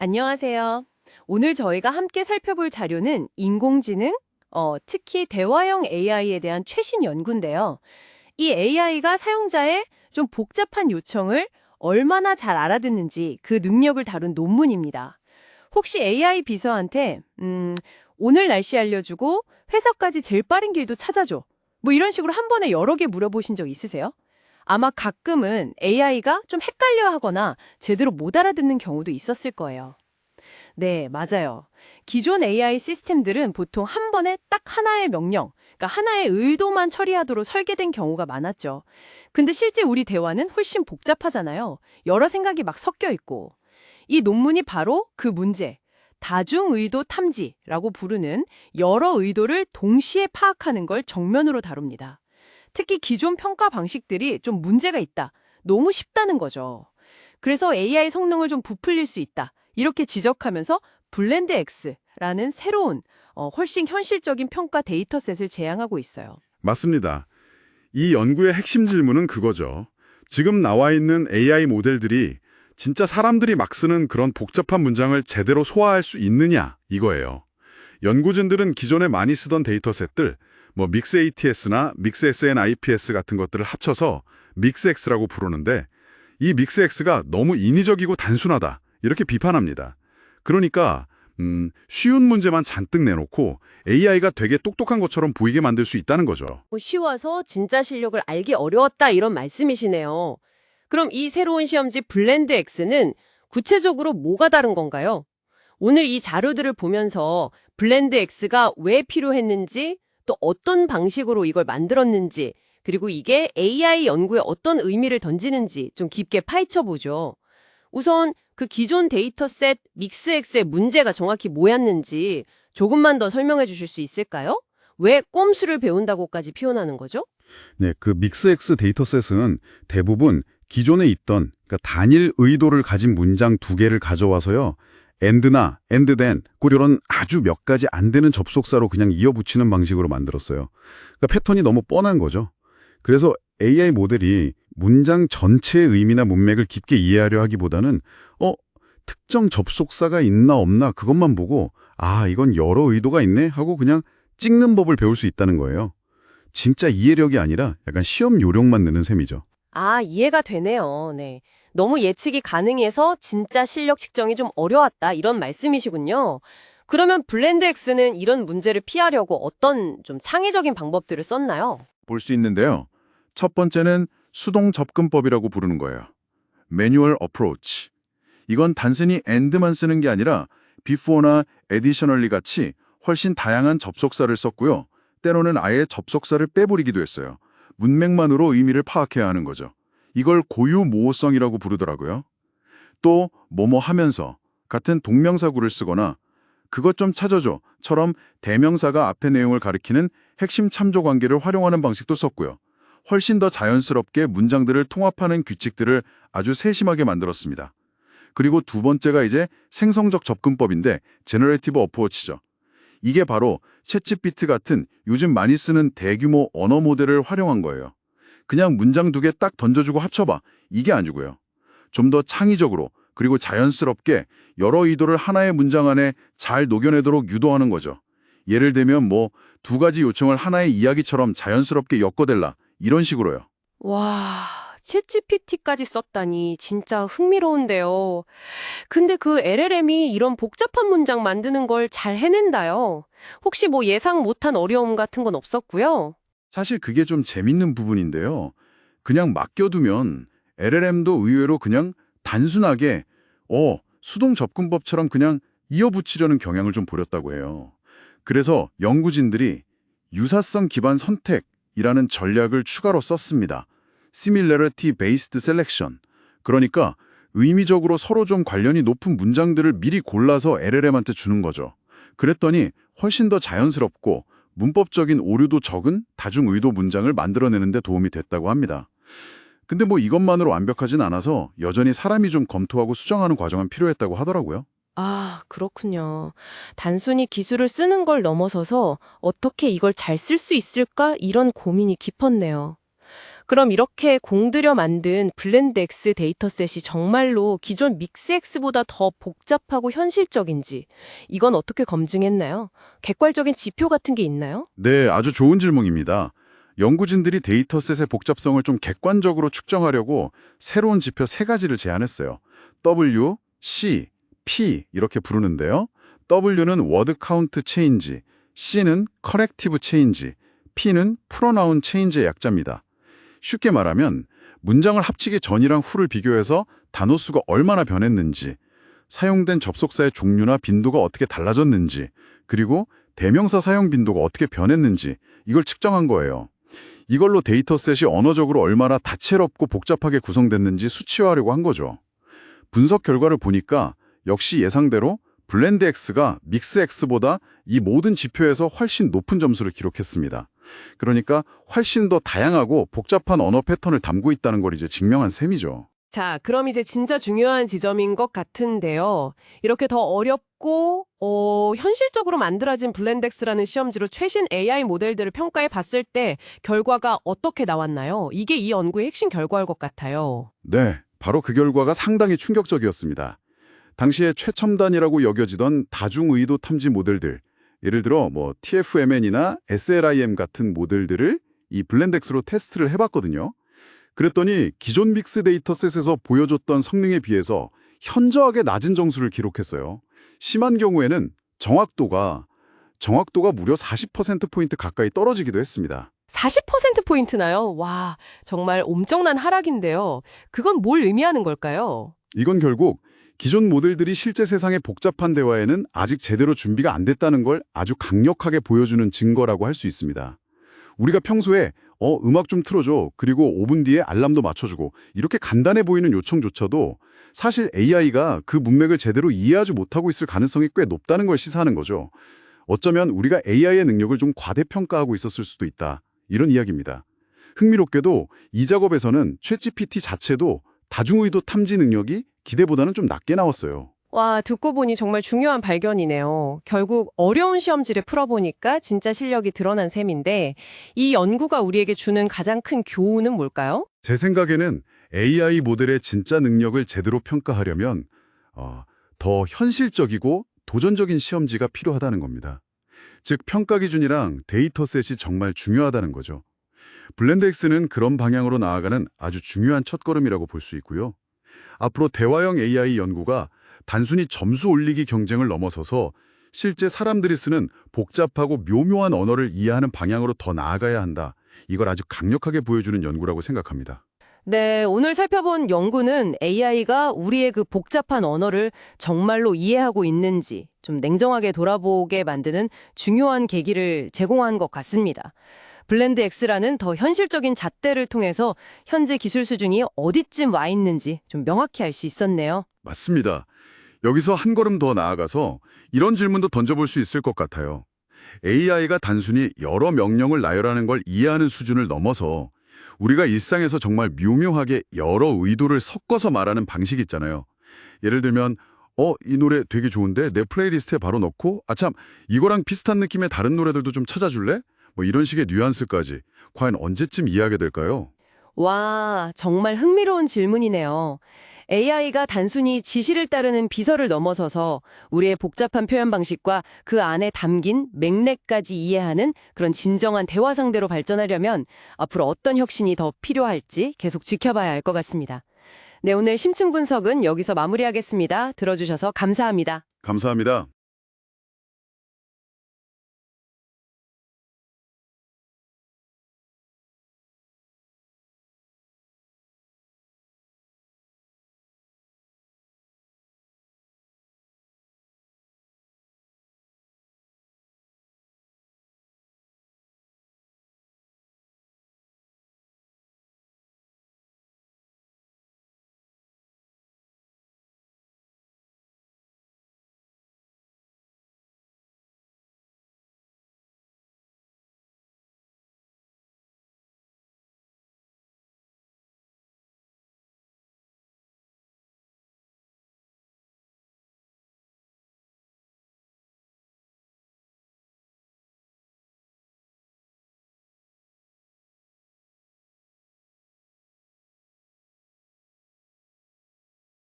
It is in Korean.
안녕하세요. 오늘 저희가 함께 살펴볼 자료는 인공지능, 특히 대화형 AI에 대한 최신 연구인데요. 이 AI가 사용자의 좀 복잡한 요청을 얼마나 잘 알아듣는지 그 능력을 다룬 논문입니다. 혹시 AI 비서한테 오늘 날씨 알려주고 회사까지 제일 빠른 길도 찾아줘. 뭐 이런 식으로 한 번에 여러 개 물어보신 적 있으세요? 아마 가끔은 AI가 좀 헷갈려 하거나 제대로 못 알아듣는 경우도 있었을 거예요. 네, 맞아요. 기존 AI 시스템들은 보통 한 번에 딱 하나의 명령, 그러니까 하나의 의도만 처리하도록 설계된 경우가 많았죠. 근데 실제 우리 대화는 훨씬 복잡하잖아요. 여러 생각이 막 섞여 있고. 이 논문이 바로 그 문제, 다중의도 탐지라고 부르는 여러 의도를 동시에 파악하는 걸 정면으로 다룹니다. 특히 기존 평가 방식들이 좀 문제가 있다. 너무 쉽다는 거죠. 그래서 AI 성능을 좀 부풀릴 수 있다. 이렇게 지적하면서 블렌드 X라는 새로운 훨씬 현실적인 평가 데이터셋을 제안하고 있어요. 맞습니다. 이 연구의 핵심 질문은 그거죠. 지금 나와 있는 AI 모델들이 진짜 사람들이 막 쓰는 그런 복잡한 문장을 제대로 소화할 수 있느냐 이거예요. 연구진들은 기존에 많이 쓰던 데이터셋들, 뭐 믹스ATS나 믹스SNIPS 같은 것들을 합쳐서 믹스X라고 부르는데 이 믹스X가 너무 인위적이고 단순하다 이렇게 비판합니다. 그러니까 쉬운 문제만 잔뜩 내놓고 AI가 되게 똑똑한 것처럼 보이게 만들 수 있다는 거죠. 쉬워서 진짜 실력을 알기 어려웠다 이런 말씀이시네요. 그럼 이 새로운 시험지 블렌드 X는 구체적으로 뭐가 다른 건가요? 오늘 이 자료들을 보면서 블렌드 X가 왜 필요했는지, 또 어떤 방식으로 이걸 만들었는지, 그리고 이게 AI 연구에 어떤 의미를 던지는지 좀 깊게 파헤쳐 보죠. 우선 그 기존 데이터셋 믹스X의 문제가 정확히 뭐였는지 조금만 더 설명해 주실 수 있을까요? 왜 꼼수를 배운다고까지 표현하는 거죠? 네, 그 믹스X 데이터셋은 대부분 기존에 있던 그러니까 단일 의도를 가진 문장 두 개를 가져와서요. and나 and then 이런 아주 몇 가지 안 되는 접속사로 그냥 이어붙이는 방식으로 만들었어요. 그러니까 패턴이 너무 뻔한 거죠. 그래서 AI 모델이 문장 전체의 의미나 문맥을 깊게 이해하려 하기보다는 특정 접속사가 있나 없나 그것만 보고 이건 여러 의도가 있네 하고 그냥 찍는 법을 배울 수 있다는 거예요. 진짜 이해력이 아니라 약간 시험 요령만 느는 셈이죠. 이해가 되네요. 네. 너무 예측이 가능해서 진짜 실력 측정이 좀 어려웠다 이런 말씀이시군요. 그러면 블렌드 X는 이런 문제를 피하려고 어떤 좀 창의적인 방법들을 썼나요? 볼 수 있는데요. 첫 번째는 수동 접근법이라고 부르는 거예요. 매뉴얼 어프로치. 이건 단순히 and만 쓰는 게 아니라 before나 additionally 같이 훨씬 다양한 접속사를 썼고요. 때로는 아예 접속사를 빼버리기도 했어요. 문맥만으로 의미를 파악해야 하는 거죠. 이걸 고유 모호성이라고 부르더라고요. 또 뭐뭐 하면서 같은 동명사구를 쓰거나 그것 좀 찾아줘처럼 대명사가 앞의 내용을 가리키는 핵심 참조 관계를 활용하는 방식도 썼고요. 훨씬 더 자연스럽게 문장들을 통합하는 규칙들을 아주 세심하게 만들었습니다. 그리고 두 번째가 이제 생성적 접근법인데 제너레이티브 어프로치죠. 이게 바로 챗GPT 같은 요즘 많이 쓰는 대규모 언어 모델을 활용한 거예요. 그냥 문장 두 개 딱 던져주고 합쳐봐. 이게 아니고요. 좀 더 창의적으로 그리고 자연스럽게 여러 의도를 하나의 문장 안에 잘 녹여내도록 유도하는 거죠. 예를 들면 뭐 두 가지 요청을 하나의 이야기처럼 자연스럽게 엮어댈라 이런 식으로요. 와, 챗GPT까지 썼다니 진짜 흥미로운데요. 근데 그 LLM이 이런 복잡한 문장 만드는 걸 잘 해낸다요. 혹시 뭐 예상 못한 어려움 같은 건 없었고요. 사실 그게 좀 재밌는 부분인데요. 그냥 맡겨두면 LLM도 의외로 그냥 단순하게 수동 접근법처럼 그냥 이어붙이려는 경향을 좀 보였다고 해요. 그래서 연구진들이 유사성 기반 선택이라는 전략을 추가로 썼습니다. Similarity Based Selection. 그러니까 의미적으로 서로 좀 관련이 높은 문장들을 미리 골라서 LLM한테 주는 거죠. 그랬더니 훨씬 더 자연스럽고 문법적인 오류도 적은 다중의도 문장을 만들어내는 데 도움이 됐다고 합니다. 근데 뭐 이것만으로 완벽하진 않아서 여전히 사람이 좀 검토하고 수정하는 과정은 필요했다고 하더라고요. 그렇군요. 단순히 기술을 쓰는 걸 넘어서서 어떻게 이걸 잘 쓸 수 있을까? 이런 고민이 깊었네요. 그럼 이렇게 공들여 만든 블렌드X 데이터셋이 정말로 기존 믹스X보다 더 복잡하고 현실적인지 이건 어떻게 검증했나요? 객관적인 지표 같은 게 있나요? 네, 아주 좋은 질문입니다. 연구진들이 데이터셋의 복잡성을 좀 객관적으로 측정하려고 새로운 지표 3가지를 제안했어요. W, C, P 이렇게 부르는데요. W는 word count change, C는 corrective change, P는 pronoun change의 약자입니다. 쉽게 말하면 문장을 합치기 전이랑 후를 비교해서 단어 수가 얼마나 변했는지, 사용된 접속사의 종류나 빈도가 어떻게 달라졌는지, 그리고 대명사 사용 빈도가 어떻게 변했는지 이걸 측정한 거예요. 이걸로 데이터셋이 언어적으로 얼마나 다채롭고 복잡하게 구성됐는지 수치화하려고 한 거죠. 분석 결과를 보니까 역시 예상대로 블렌드X가 믹스X보다 이 모든 지표에서 훨씬 높은 점수를 기록했습니다. 그러니까 훨씬 더 다양하고 복잡한 언어 패턴을 담고 있다는 걸 이제 증명한 셈이죠. 자, 그럼 이제 진짜 중요한 지점인 것 같은데요. 이렇게 더 어렵고 현실적으로 만들어진 블렌덱스라는 시험지로 최신 AI 모델들을 평가해 봤을 때 결과가 어떻게 나왔나요? 이게 이 연구의 핵심 결과일 것 같아요. 네, 바로 그 결과가 상당히 충격적이었습니다. 당시에 최첨단이라고 여겨지던 다중의도 탐지 모델들, 예를 들어 TFMN이나 SLIM 같은 모델들을 이 블렌덱스로 테스트를 해봤거든요. 그랬더니 기존 믹스 데이터셋에서 보여줬던 성능에 비해서 현저하게 낮은 점수를 기록했어요. 심한 경우에는 정확도가 무려 40%포인트 가까이 떨어지기도 했습니다. 40%포인트나요? 와, 정말 엄청난 하락인데요. 그건 뭘 의미하는 걸까요? 이건 결국 기존 모델들이 실제 세상의 복잡한 대화에는 아직 제대로 준비가 안 됐다는 걸 아주 강력하게 보여주는 증거라고 할 수 있습니다. 우리가 평소에 음악 좀 틀어줘, 그리고 5분 뒤에 알람도 맞춰주고 이렇게 간단해 보이는 요청조차도 사실 AI가 그 문맥을 제대로 이해하지 못하고 있을 가능성이 꽤 높다는 걸 시사하는 거죠. 어쩌면 우리가 AI의 능력을 좀 과대평가하고 있었을 수도 있다. 이런 이야기입니다. 흥미롭게도 이 작업에서는 챗GPT 자체도 다중의도 탐지 능력이 기대보다는 좀 낮게 나왔어요. 와, 듣고 보니 정말 중요한 발견이네요. 결국 어려운 시험지를 풀어보니까 진짜 실력이 드러난 셈인데 이 연구가 우리에게 주는 가장 큰 교훈은 뭘까요? 제 생각에는 AI 모델의 진짜 능력을 제대로 평가하려면 더 현실적이고 도전적인 시험지가 필요하다는 겁니다. 즉 평가 기준이랑 데이터셋이 정말 중요하다는 거죠. 블렌드X는 그런 방향으로 나아가는 아주 중요한 첫걸음이라고 볼 수 있고요. 앞으로 대화형 AI 연구가 단순히 점수 올리기 경쟁을 넘어서서 실제 사람들이 쓰는 복잡하고 묘묘한 언어를 이해하는 방향으로 더 나아가야 한다. 이걸 아주 강력하게 보여주는 연구라고 생각합니다. 네, 오늘 살펴본 연구는 AI가 우리의 그 복잡한 언어를 정말로 이해하고 있는지 좀 냉정하게 돌아보게 만드는 중요한 계기를 제공한 것 같습니다. 블렌드X라는 더 현실적인 잣대를 통해서 현재 기술 수준이 어디쯤 와 있는지 좀 명확히 알 수 있었네요. 맞습니다. 여기서 한 걸음 더 나아가서 이런 질문도 던져볼 수 있을 것 같아요. AI가 단순히 여러 명령을 나열하는 걸 이해하는 수준을 넘어서 우리가 일상에서 정말 묘묘하게 여러 의도를 섞어서 말하는 방식이 있잖아요. 예를 들면 이 노래 되게 좋은데 내 플레이리스트에 바로 넣고 참 이거랑 비슷한 느낌의 다른 노래들도 좀 찾아줄래? 이런 식의 뉘앙스까지 과연 언제쯤 이해하게 될까요? 와, 정말 흥미로운 질문이네요. AI가 단순히 지시를 따르는 비서를 넘어서서 우리의 복잡한 표현 방식과 그 안에 담긴 맥락까지 이해하는 그런 진정한 대화 상대로 발전하려면 앞으로 어떤 혁신이 더 필요할지 계속 지켜봐야 할 것 같습니다. 네, 오늘 심층 분석은 여기서 마무리하겠습니다. 들어주셔서 감사합니다. 감사합니다.